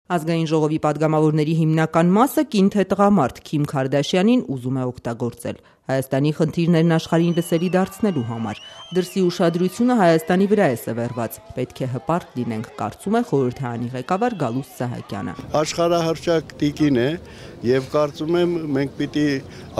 Ազգային ժողովի պատգամավորների հիմնական մասը կին թե տղամարդ Քիմ Քարդաշյանին ուզում է օգտագործել Հայաստանի խնդիրներն աշխարհին լսելի դարձնելու համար։ Դրսի ուշադրությունը Հայաստանի վրա է սևեռված։ Պետք է հպարտ լինենք, կարծում է խորհրդարանի ղեկավար Գալուստ Սահակյանը։ Աշխարհահռչակ տիկին է եւ կարծում եմ մենք պիտի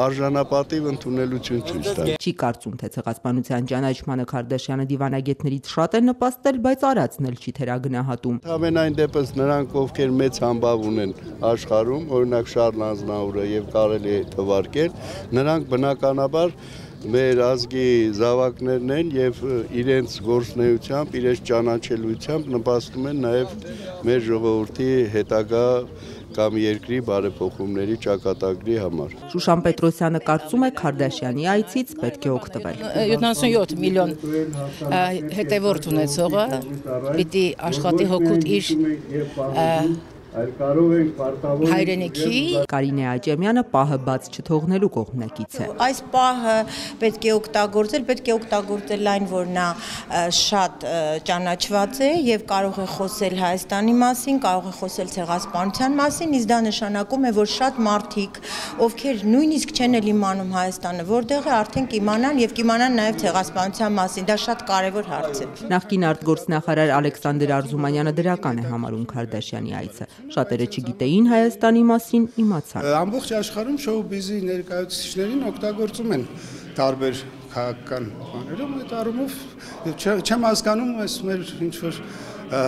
արժանապատիվ ընդունելություն ցույց տանք։ Չի կարծում, թե ցեղասպանության ճանաչմանը Քարդաշյանը դիվանագետներից շատ է նպաստել, բայց արածն էլ չի թերագնահատում։ Ամենայն դեպս նրանք, ովքեր մեծ համբավ ունեն աշխարհում, օրինակ Շարլ Ազնաուրը եւ կարելի է թվարկել, նրանք բնականաբար մեր ազգի զավակներն են եւ իրենց գործնեությամբ, իրենց ճանաչելիությամբ նպաստում են նաեւ մեր ժողովրդի հետագա կամ երկրի բարեփոխումների ճակատագրի համար։ Շուշան Պետրոսյանը կարծում է Քարդաշյանի այցից պետք է օգտվել։ 77 միլիոն հետևորդ ունեցողը պիտի աշխատի հօգուտ իր հայրենիքի։ Կարինե Աճեմյանը պահը բաց չթողնելու կողմնակից է։ Այս պահը պետք է օգտագործել այն, որ նա շատ ճանաչված է եւ կարող է խոսել Հայաստանի մասին, կարող է խոսել ցեղասպանության մասին, իսկ դա նշանակում է, որ շատ մարդիկ, ովքեր նույնիսկ չեն էլ իմանում Հայաստանը որտեղ է, արդեն կիմանան եւ կիմանան նաեւ ցեղասպանության մասին։ Դա շատ կարեւոր հարց է։ Նախկին արտգործնախարար Ալեքսանդր Արզումանյանը դրական է համարում Քարդաշյանի այցը։ Շատերը չգիտեին Հայաստանի մասին, իմացան։ Ամբողջ աշխարհում շոու-բիզի ներկայացուցիչներին օգտագործում են տարբեր քաղաքական բաներում, այդ առումով չեմ հասկանում այս մեր ինչ-որ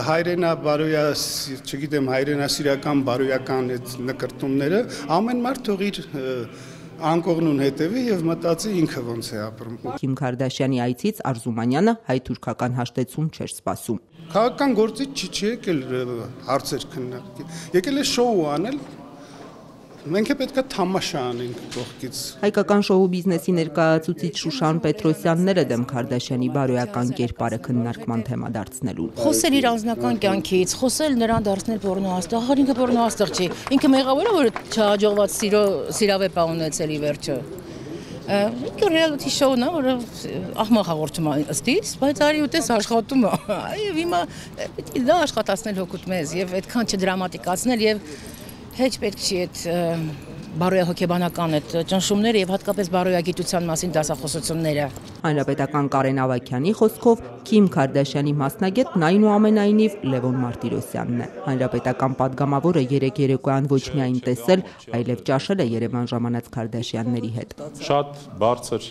հայրենաբարոյա, չգիտեմ, հայրենասիրական բարոյական այդ նկրտումները, ամեն մարդ թող իր անկողնուն հետևի եւ մտածի ինքը ոնց է ապրում։ Քիմ Քարդաշյանի այցից Արզումանյանը հայ-թուրքական հաշտեցում չէր սպասում։ Քաղաքական գործիչ չի եկել հարցեր քննարկել, եկել է շոու անել, մենք պետք է թամաշա անենք կողքից։ Հայկական շոու բիզնեսի ներկայացուցիչ Շուշան Պետրոսյանն է դեմ Քարդաշյանի բարոյական կերպարը քննարկման թեմա դարձնելու։ Խոսել իր անձնական կյանքից, խոսել նրան դարձնել պոռնոաստղ, ահա ինքը պոռնոաստղ չի։ Ինքը մեղավոր է, որ չհաջողված սիրավեպ ունեցել ի վերջո։ Ինքը ռեալիթի շոուն է, որը ահմաղ հաղորդում է ըստիս, բայց արի ուտես աշխատում է։ Եվ հիմա պետք է դա աշխատացնել հոգուտ մեզ եւ այդքան չդրամատիկացնել եւ Հեչ պետք չի այդ բարոյահոգեբանական այդ ճնշումները եւ հատկապես բարոյագիտության մասին դասախոսությունները։ Հանրապետական Կարեն Ավագյանի խոսքով Քիմ Քարդաշյանի մասնագետն այնուամենայնիվ Լևոն Մարտիրոսյանն է։ Հանրապետական պատգամավորը երեք երեկոյան ոչ միայն տեսել, այլև ճաշել է Երևան ժամանած Քարդաշյանների հետ։ Շատ բարձր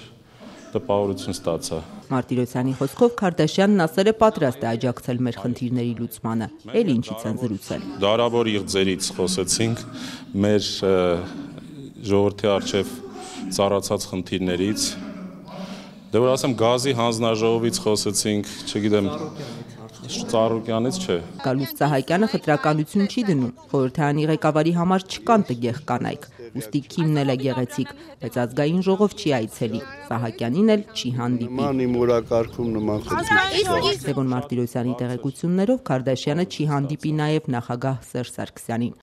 տպավորություն ստացա։ Մարտիրոսյանի խոսքով Քարդաշյանն ասել է պատրաստ է աջակցել մեր խնդիրների լուծմանը, էլ ինչից են զրուցել։ Դարավոր իղձերից խոսեցինք, մեր ժողովրդի առջև ծառացած խնդիրներից, դե որ ասեմ գազի հանձնաժողովից խոսեցինք, չգիտեմ, Ծառուկյանից չէ։ Գալուստ Սահակյանը խտրականություն չի դնում, խորհրդարանի ղեկավարի համար չկան տգեղ կանայք, ուստի Քիմն էլ է գեղեցիկ, բայց ազգային ժողով չի այցելի, Սահակյանին էլ չի հանդիպի։ Իմ օրակարգում նման խնդիր։ Լևոն Մարտիրոսյանի տեղեկություններով Քարդաշյանը չի հանդիպի նաև նախագահ Սերժ Սարգսյանին։